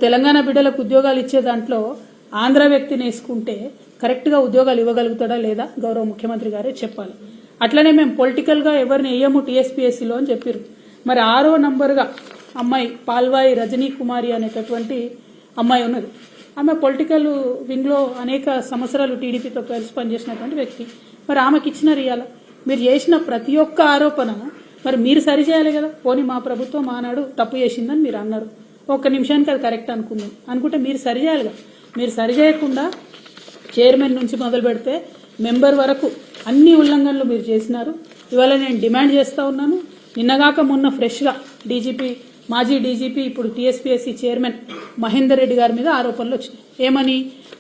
తెలంగాణ బిడ్డలకు ఉద్యోగాలు ఇచ్చే దాంట్లో ఆంధ్ర వ్యక్తిని వేసుకుంటే కరెక్ట్గా ఉద్యోగాలు ఇవ్వగలుగుతాడా లేదా గౌరవ ముఖ్యమంత్రి గారే చెప్పాలి. అట్లనే మేము పొలిటికల్గా ఎవరిని వేయము టీఎస్పీఎస్సీలో అని చెప్పారు. మరి 6వ నంబర్గా అమ్మాయి పాల్వాయి రజనీ కుమారి అనేటటువంటి అమ్మాయి ఉన్నది. ఆమె పొలిటికల్ వింగ్లో అనేక సంవత్సరాలు టీడీపీతో కలిసి పనిచేసినటువంటి వ్యక్తి. మరి ఆమెకి ఇచ్చినారు ఇవ్వాలి. మీరు చేసిన ప్రతి ఒక్క ఆరోపణ మరి మీరు సరిచేయాలి కదా. పోనీ మా ప్రభుత్వం ఆనాడు తప్పు చేసిందని మీరు అన్నారు, ఒక్క నిమిషానికి అది కరెక్ట్ అనుకుంటే మీరు సరిచేయాలి కదా. మీరు సరిచేయకుండా చైర్మన్ నుంచి మొదలు పెడితే మెంబర్ వరకు అన్ని ఉల్లంఘనలు మీరు చేసినారు. ఇవాళ నేను డిమాండ్ చేస్తూ ఉన్నాను. నిన్నగాక మొన్న ఫ్రెష్గా డీజీపీ, మాజీ డీజీపీ, ఇప్పుడు టీఎస్పీఎస్సీ చైర్మన్ మహేందర్ రెడ్డి గారి మీద ఆరోపణలు వచ్చినాయి. ఏమని?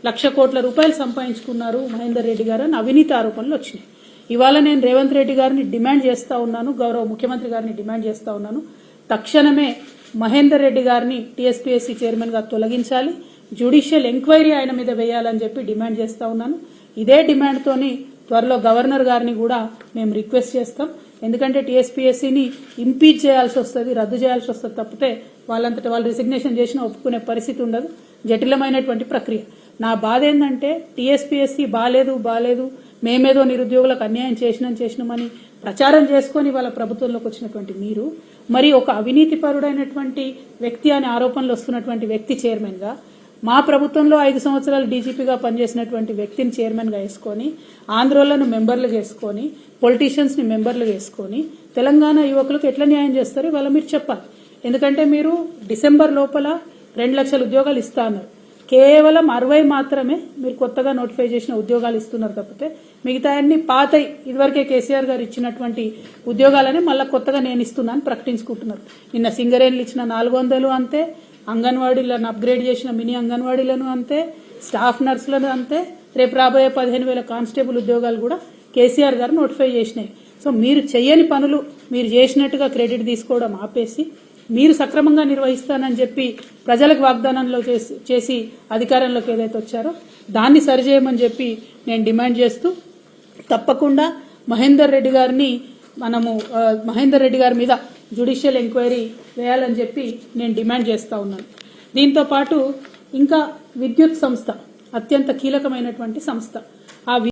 1,00,00,000 కోట్ల రూపాయలు సంపాదించుకున్నారు మహేందర్ రెడ్డి గారు అని అవినీతి ఆరోపణలు వచ్చినాయి. ఇవాళ నేను రేవంత్ రెడ్డి గారిని డిమాండ్ చేస్తూ ఉన్నాను, గౌరవ ముఖ్యమంత్రి గారిని డిమాండ్ చేస్తూ ఉన్నాను, తక్షణమే మహేందర్ రెడ్డి గారిని టీఎస్పీఎస్సీ చైర్మన్గా తొలగించాలి, జ్యుడిషియల్ ఎంక్వైరీ ఆయన మీద వేయాలని చెప్పి డిమాండ్ చేస్తూ ఉన్నాను. ఇదే డిమాండ్తోని త్వరలో గవర్నర్ గారిని కూడా మేము రిక్వెస్ట్ చేస్తాం. ఎందుకంటే టీఎస్పీఎస్సీని ఇంపీచ్ చేయాల్సి వస్తుంది, రద్దు చేయాల్సి వస్తుంది తప్పితే వాళ్ళంతటా వాళ్ళు రిసిగ్నేషన్ చేసినా ఒప్పుకునే పరిస్థితి ఉండదు. జటిలమైనటువంటి ప్రక్రియ. నా బాధ ఏంటంటే టీఎస్పీఎస్సీ బాలేదు మేమేదో నిరుద్యోగులకు అన్యాయం చేసినామని ప్రచారం చేసుకుని వాళ్ళ ప్రభుత్వంలోకి వచ్చినటువంటి మీరు మరి ఒక అవినీతిపరుడైనటువంటి వ్యక్తి అనే ఆరోపణలు వస్తున్నటువంటి వ్యక్తి చైర్మన్గా, మా ప్రభుత్వంలో 5 సంవత్సరాలు డీజీపీగా పనిచేసినటువంటి వ్యక్తిని చైర్మన్గా వేసుకొని, ఆంధ్రోళ్లను మెంబర్లు చేసుకొని, పొలిటీషియన్స్ని మెంబర్లు వేసుకొని తెలంగాణ యువకులకు ఎట్లా న్యాయం చేస్తారో ఇవాళ మీరు చెప్పాలి. ఎందుకంటే మీరు డిసెంబర్ లోపల 2 లక్షల ఉద్యోగాలు ఇస్తా అన్నారు. కేవలం 60 మాత్రమే మీరు కొత్తగా నోటిఫై చేసిన ఉద్యోగాలు ఇస్తున్నారు తప్పితే మిగతా అన్ని పాతయి ఇదివరకే కేసీఆర్ గారు ఇచ్చినటువంటి ఉద్యోగాలని మళ్ళీ కొత్తగా నేను ఇస్తున్నాను ప్రకటించుకుంటున్నారు. నిన్న సింగరేణిలు ఇచ్చిన 400 అంతే, అంగన్వాడీలను అప్గ్రేడ్ చేసిన మినీ అంగన్వాడీలను అంతే, స్టాఫ్ నర్సులను అంతే, రేపు రాబోయే 15,000 కానిస్టేబుల్ ఉద్యోగాలు కూడా కేసీఆర్ గారు నోటిఫై చేసినాయి. సో మీరు చేయని పనులు మీరు చేసినట్టుగా క్రెడిట్ తీసుకోవడం ఆపేసి మీరు సక్రమంగా నిర్వహిస్తానని చెప్పి ప్రజలకు వాగ్దానంలో చేసి అధికారంలోకి ఏదైతే వచ్చారో దాన్ని సరిచేయమని చెప్పి నేను డిమాండ్ చేస్తూ తప్పకుండా మహేందర్ రెడ్డి గారి మీద జ్యుడిషియల్ ఎంక్వైరీ వేయాలని చెప్పి నేను డిమాండ్ చేస్తూ ఉన్నాను. దీంతో పాటు ఇంకా విద్యుత్ సంస్థ అత్యంత కీలకమైనటువంటి సంస్థ. ఆ